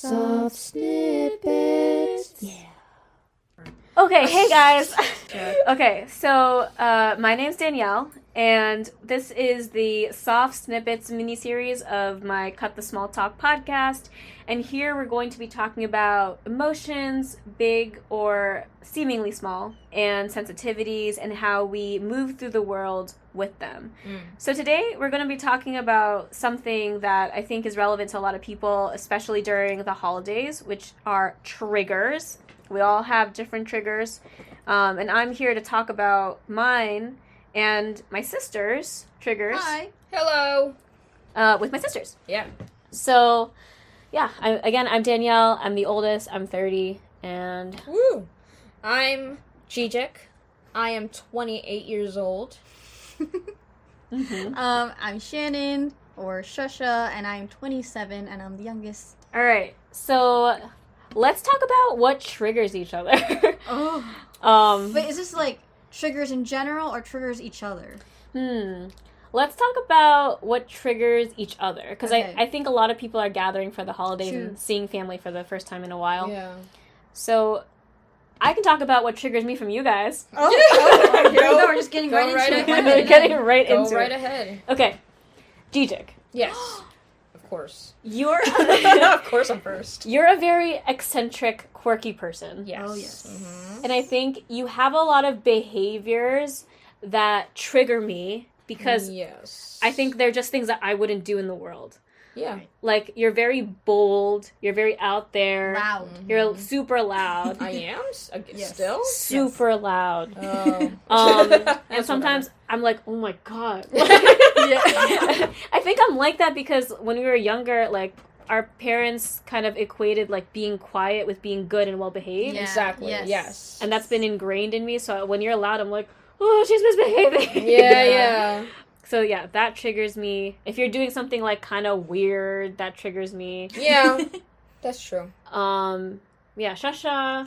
Soft snippets. Yeah. Okay, hey guys. Okay, so my name's Danielle, and this is the Soft Snippets miniseries of my Cut the Small Talk podcast. And here we're going to be talking about emotions, big or seemingly small, and sensitivities, and how we move through the world with them. So today we're going to be talking about something that I think is relevant to a lot of people, especially during the holidays, which are triggers. We all have different triggers, and I'm here to talk about mine and my sister's triggers. Hi. Hello. With my sisters. Yeah. So, yeah, I'm Danielle. I'm the oldest. I'm 30, and... Woo. I'm Jijik. I am 28 years old. I'm Shannon, or Shusha, and I'm 27, and I'm the youngest. All right, so let's talk about what triggers each other. Wait, is this like triggers in general or triggers each other? Let's talk about what triggers each other, because Okay. I think a lot of people are gathering for the holidays True. and seeing family for the first time in a while. Yeah. So I can talk about what triggers me from you guys. Here we go. We're just getting Go right right into ahead. it. We're getting right Go into right it. ahead. Okay, Jijik, Yes. Of course. you're Of course I'm first. you're a very eccentric, quirky person. Yes. Oh, yes. Mm-hmm. And I think you have a lot of behaviors that trigger me because Yes. I think they're just things that I wouldn't do in the world. Yeah. Like, you're very bold, you're very out there, Loud. you're super loud, I am? Yes. Still? super loud. Oh. And sometimes I'm like, oh my god. Yeah. I think I'm like that because when we were younger, like, our parents kind of equated, like, being quiet with being good and well-behaved. Yeah. Exactly. Yes. Yes. And that's been ingrained in me, so when you're loud, I'm like, oh, she's misbehaving. Yeah. So yeah, that triggers me. If you're doing something like kind of weird, that triggers me. Yeah. That's true. Yeah, Shasha.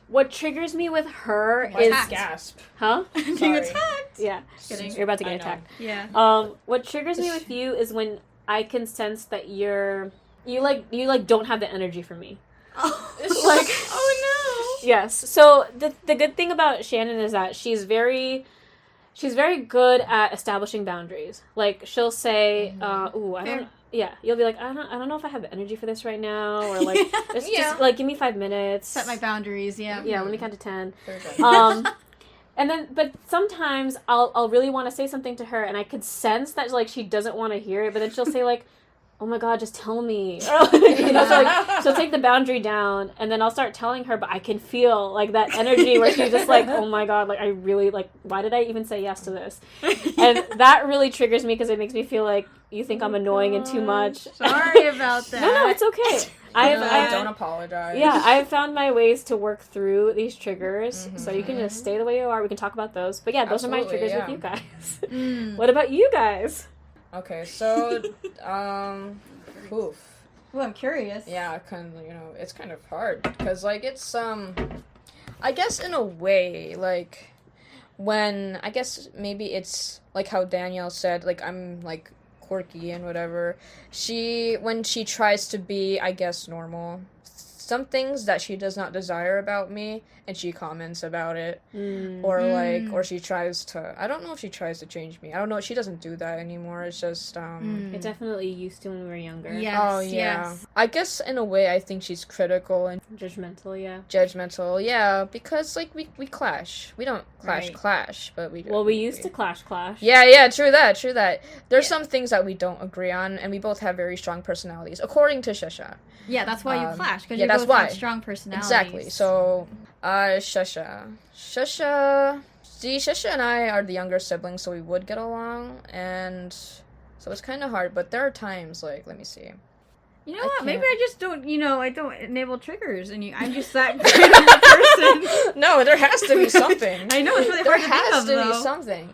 What triggers me with her Why is attacked? Gasp. huh? Being Sorry. attacked. Yeah, Kidding. you're about to get I know. attacked. Yeah. What triggers me with you is when I can sense that you don't have the energy for me. Like, Oh yes. So the good thing about Shannon is that she's very good at establishing boundaries. Like, she'll say, "Ooh, I Fair. don't." Yeah, you'll be like, "I don't know if I have the energy for this right now," or like, just like, give me 5 minutes. Set my boundaries. Yeah. Yeah, let me count to 10. Very good. And then, but sometimes I'll really want to say something to her, and I could sense that like she doesn't want to hear it, but then she'll say like, "Oh my god, just tell me." Or, like, you know, so like she'll take the boundary down, and then I'll start telling her, but I can feel like that energy where she's just like, "Oh my god, like I really like, why did I even say yes to this?" And that really triggers me because it makes me feel like you think I'm annoying and too much. Sorry about that. No, it's okay. I've don't apologize. yeah, I've found my ways to work through these triggers, so you can just stay the way you are. We can talk about those. But yeah, those are my Absolutely, triggers yeah. with you guys. Mm. What about you guys? Okay, so, oof. Well, I'm curious. Yeah, it's kind of hard, because, like, it's, I guess in a way, like, when, I guess maybe it's, like how Danielle said, like, I'm, like, quirky and whatever, when she tries to be, I guess, normal, some things that she does not desire about me, and she comments about it, or she tries to, I don't know if she tries to change me, I don't know, she doesn't do that anymore, it's just, It definitely used to when we were younger. Yes. Oh, yeah. Yes. I guess, in a way, I think she's critical and Judgmental, yeah. judgmental, yeah, because, like, we clash. We don't Right. clash, but we do. Well, we used to clash. Yeah, true that. There's some things that we don't agree on, and we both have very strong personalities, according to Shasha. Yeah, that's why you clash, because yeah, you that's both why. have strong personalities. Exactly, so, Shasha, see, Shasha and I are the younger siblings, so we would get along, and so it's kind of hard, but there are times, like, let me see. You know I what? Maybe can't- I just don't, I don't enable triggers, and I'm just that kind of person. No, there has to be something. I know, it's really There hard to think has of, to though. be something.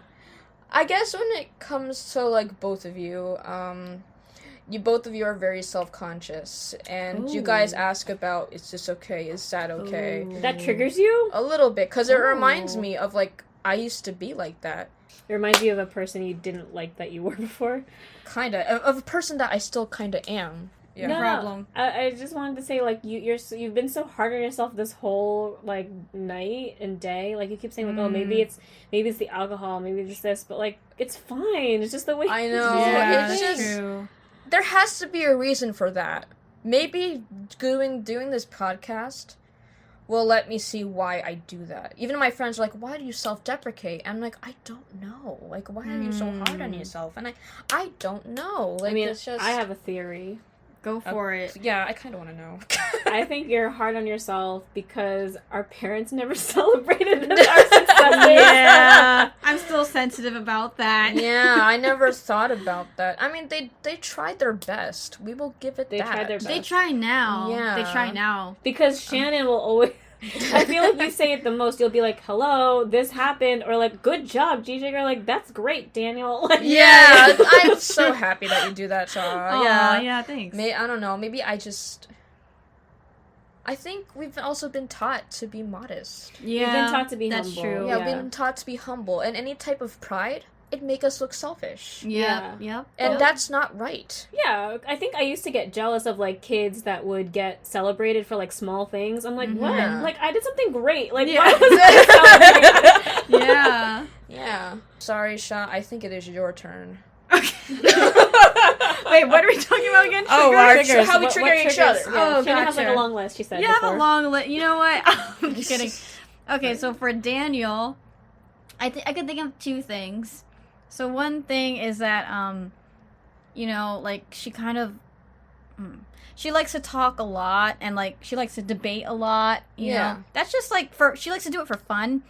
I guess when it comes to, like, both of you, both of you are very self-conscious, and you guys Ooh. ask about, is this okay, is that okay? Ooh. That triggers you? A little bit, because it reminds Ooh. me of, like, I used to be like that. It reminds you of a person you didn't like that you were before. Kinda. Of a person that I still kinda am. Yeah. No problem. I just wanted to say, like, you've been so hard on yourself this whole, like, night and day. Like, you keep saying, like, oh, maybe it's the alcohol, maybe it's this, but, like, it's fine. It's just the way. I know. Yeah, It's that's just true. there has to be a reason for that. Maybe doing this podcast will let me see why I do that. Even my friends are like, why do you self-deprecate? I'm like, I don't know. Like, why are you so hard on yourself? And I don't know. Like, I mean, it's just... I have a theory. Go for it. Yeah, I kind of want to know. I think you're hard on yourself because our parents never celebrated our successes. Yeah. I'm still sensitive about that. Yeah, I never thought about that. I mean, they tried their best. We will give it They that. tried their best. They try now. Yeah. They try now. Because Shannon will always... I feel like you say it the most. You'll be like, hello, this happened. Or like, good job, GJ. Or like, that's great, Daniel. Like, Yeah, I'm so happy that you do that, Shaw. Yeah, thanks. I don't know. Maybe I think we've also been taught to be modest. Yeah, We've been taught to be that's humble. true. Yeah, Yeah. we've been taught to be humble. And any type of pride, it make us look selfish. Yeah. And that's not right. Yeah, I think I used to get jealous of, like, kids that would get celebrated for, like, small things. I'm like, what? Yeah. Like, I did something great. Like, Yeah. why was I celebrated? Yeah. Yeah. Sorry, Shaw. I think it is your turn. Wait, what are we talking about again? Oh, Triggers? our how we What trigger each triggers? other. Yeah, Oh, Shannon has, like, a gotcha. long list, she said Yeah, I have before. a long list. You know what? I'm just kidding. Okay, so for Daniel, I could think of two things. So one thing is that, you know, like, she kind of, she likes to talk a lot, and, like, she likes to debate a lot, you Yeah. know. That's just, like, she likes to do it for fun.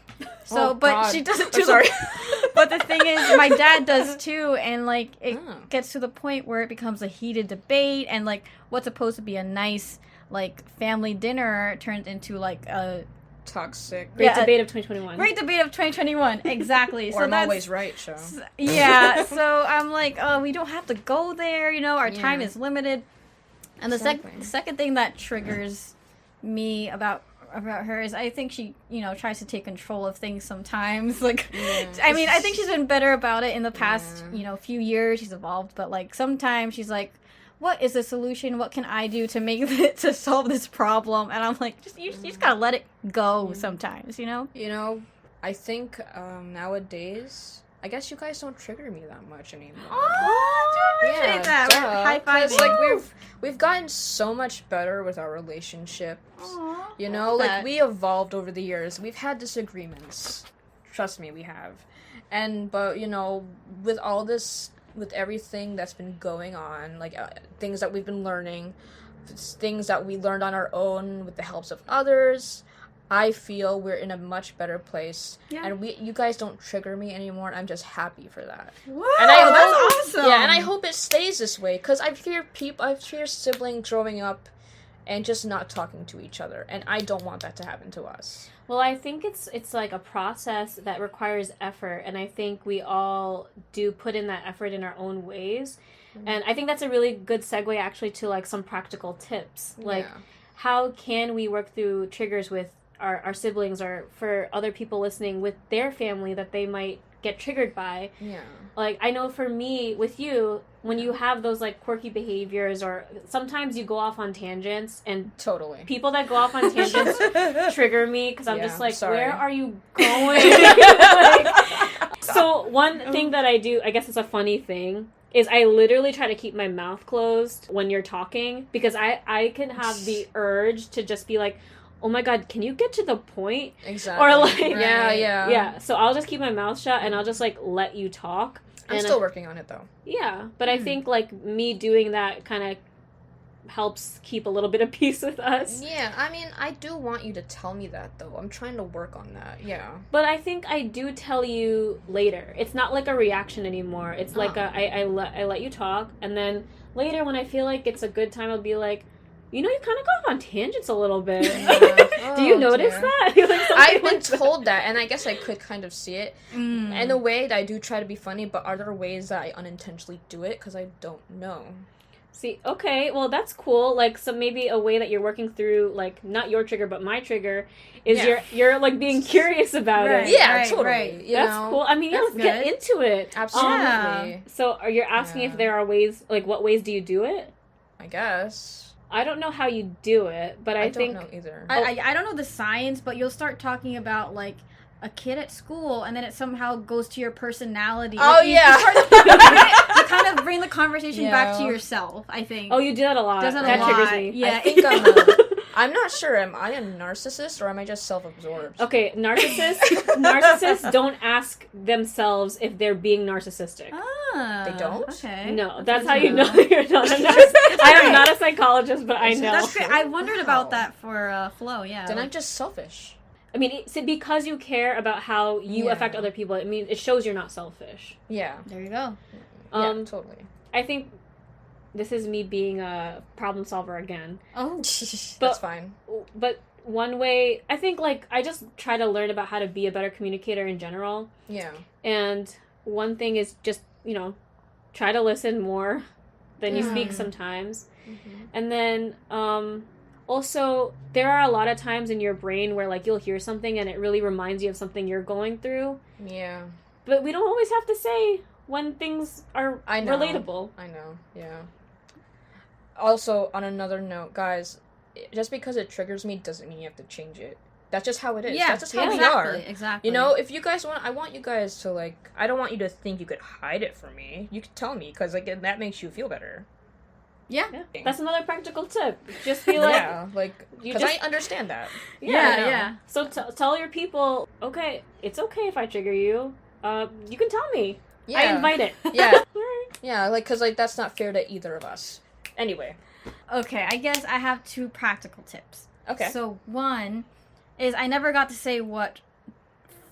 So, Oh, but God. she does it I'm too. sorry. But the thing is, my dad does too, and, like, it Oh. gets to the point where it becomes a heated debate, and, like, what's supposed to be a nice, like, family dinner turns into, like, a Toxic. Great Yeah, debate of 2021. great debate of 2021. Exactly. Or I'm always right, Shaw. Yeah, so I'm like, oh, we don't have to go there, you know, our time Yeah. is limited. And the Exactly. second thing that triggers me about her is I think she, you know, tries to take control of things sometimes. Like, Yeah. I mean, I think she's been better about it in the past, Yeah. you know, few years. She's evolved, but like sometimes she's like, what is the solution? What can I do to make it to solve this problem? And I'm like, you just gotta let it go sometimes, you know? You know, I think nowadays, I guess you guys don't trigger me that much anymore. Oh, I do appreciate that. We're duh. high 'Cause, fiving. like we've gotten so much better with our relationships. You know, like that. we evolved over the years. We've had disagreements. Trust me, we have. But you know, with all this, with everything that's been going on, like things that we've been learning, things that we learned on our own with the helps of others, I feel we're in a much better place. Yeah. And you guys don't trigger me anymore, and I'm just happy for that. Wow, And I hope, that's awesome. Yeah, and I hope it stays this way, because I've heard siblings growing up and just not talking to each other, and I don't want that to happen to us. Well, I think it's like a process that requires effort, and I think we all do put in that effort in our own ways. And I think that's a really good segue actually to like some practical tips. Like Yeah. how can we work through triggers with our siblings, or for other people listening with their family that they might get triggered by. Yeah. Like, I know for me, with you, when you have those, like, quirky behaviors, or sometimes you go off on tangents, and Totally. people that go off on tangents trigger me, because I'm Yeah, just like, sorry. where are you going? Like, so one thing that I do, I guess it's a funny thing, is I literally try to keep my mouth closed when you're talking, because I can have the urge to just be like, oh my god, can you get to the point? Exactly. Or like, Yeah, yeah. yeah, so I'll just keep my mouth shut, and I'll just, like, let you talk. I'm And still working on it, though. yeah, but I think, like, me doing that kind of helps keep a little bit of peace with us. Yeah, I mean, I do want you to tell me that, though. I'm trying to work on that, yeah. But I think I do tell you later. It's not like a reaction anymore. It's like I let you talk, and then later when I feel like it's a good time, I'll be like, you know, you kind of go off on tangents a little bit. Do you Oh, notice dear. that? Like, something I've been like that. told that, and I guess I could kind of see it. In a way that I do try to be funny, but are there ways that I unintentionally do it? Because I don't know. See, okay, well, that's cool. Like, so maybe a way that you're working through, like, not your trigger, but my trigger, is Yeah. you're like, being curious about Right. it. Yeah, right, totally. right. You That's know? cool. I mean, yeah, That's let's get good. into it. Absolutely. Yeah. So, are you asking Yeah. if there are ways, like, what ways do you do it? I guess. I don't know how you do it, but I think... don't know either. I don't know the science, but you'll start talking about, like, a kid at school, and then it somehow goes to your personality. Oh, like, yeah. You kind of bring the conversation back to yourself, I think. Oh, you do that a lot. Does that that a lot. triggers me. Yeah. I think I'm not sure. Am I a narcissist or am I just self-absorbed? Okay, narcissists don't ask themselves if they're being narcissistic. Ah, They don't? Okay. No, that's how you know you're not a narcissist. I am not a psychologist, but I know. That's great. I wondered about that for Flo, yeah. Then I'm just selfish. I mean, because you care about how you affect other people, I mean, it shows you're not selfish. Yeah. There you go. Yeah, totally. I think this is me being a problem solver again. Oh. That's fine. But one way, I think, like, I just try to learn about how to be a better communicator in general. Yeah. And one thing is just, try to listen more than you speak sometimes. Mm-hmm. And then, also, there are a lot of times in your brain where, like, you'll hear something and it really reminds you of something you're going through. Yeah. But we don't always have to say when things are relatable. I know, yeah. Also, on another note, guys, just because it triggers me doesn't mean you have to change it. That's just how it is. Yeah, that's just how we exactly, are. Exactly. If you guys want, I want you guys to, like, I don't want you to think you could hide it from me. You could tell me, because, like, that makes you feel better. Yeah. That's another practical tip. Just be like... Yeah, like, because I understand that. Yeah. So tell your people, okay, it's okay if I trigger you. You can tell me. Yeah. I invite it. Yeah. Yeah, like, because, like, that's not fair to either of us. Anyway. Okay, I guess I have 2 practical tips. Okay. So, one is I never got to say what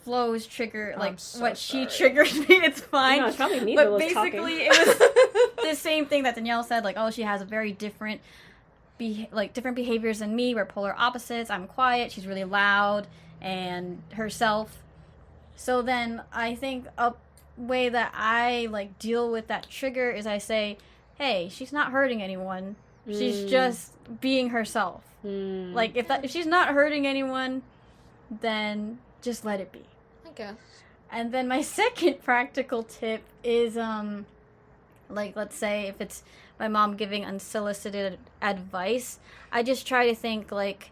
Flo's trigger, like, what she triggered me. It's fine. No, it's probably me but that was basically, it was the same thing that Danielle said. Like, oh, she has a very different, different behaviors than me. We're polar opposites. I'm quiet. She's really loud and herself. So then I think a way that I, like, deal with that trigger is I say, hey, she's not hurting anyone. She's just being herself. Like, if she's not hurting anyone, then just let it be. I guess. And then my second practical tip is, like, let's say if it's my mom giving unsolicited advice, I just try to think, like,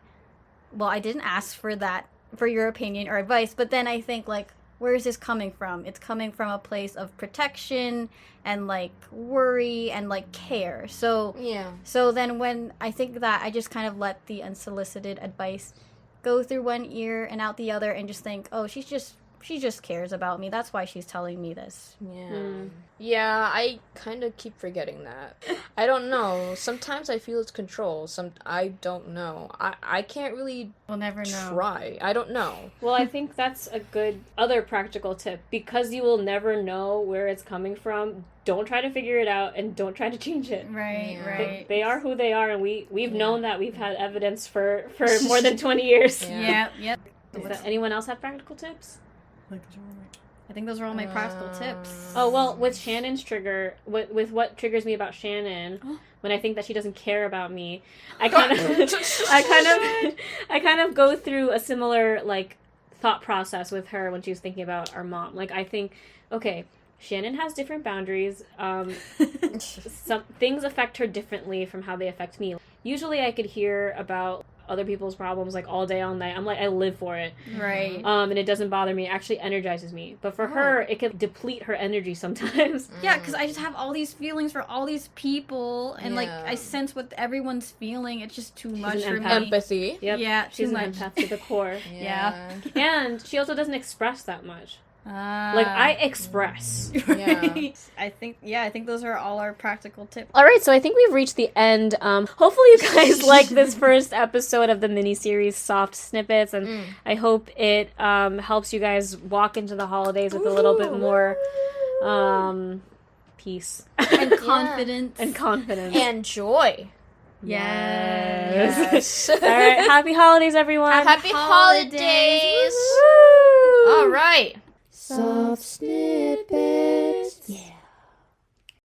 well, I didn't ask for that, for your opinion or advice, but then I think, like, where is this coming from? It's coming from a place of protection and, like, worry and, like, care. So, yeah. So then when I think that, I just kind of let the unsolicited advice go through one ear and out the other and just think, oh, she just cares about me. That's why she's telling me this. Yeah. Yeah, I kind of keep forgetting that. I don't know. Sometimes I feel it's control. I don't know. I can't really We'll never know. try. I don't know. Well, I think that's a good other practical tip. Because you will never know where it's coming from, don't try to figure it out and don't try to change it. Right, Yeah. right. They are who they are, and we've known that. We've had evidence for more than 20 years. Yeah. Yep. Anyone else have practical tips? I think those are all my practical tips. Oh, well, with Shannon's trigger, with what triggers me about Shannon, when I think that she doesn't care about me, I kind of go through a similar, like, thought process with her when she was thinking about our mom. Like, I think, okay, Shannon has different boundaries. Some things affect her differently from how they affect me. Usually I could hear about other people's problems, like, all day, all night. I'm like, I live for it. Right. And it doesn't bother me. It actually energizes me. But for her, it could deplete her energy sometimes. Yeah, because I just have all these feelings for all these people, and, like, I sense what everyone's feeling. It's just too much for me. Empathy. Yep. Yeah, She's too an much. empath to the core. Yeah. And she also doesn't express that much. Like, I express. Yeah. I think those are all our practical tips. All right, so I think we've reached the end. Hopefully you guys like this first episode of the mini-series Soft Snippets, and I hope it helps you guys walk into the holidays with a little bit more peace. And confidence. And confidence. And joy. Yes. All right, happy holidays, everyone. Happy holidays. Woo! All right. Soft Snippets. Yeah.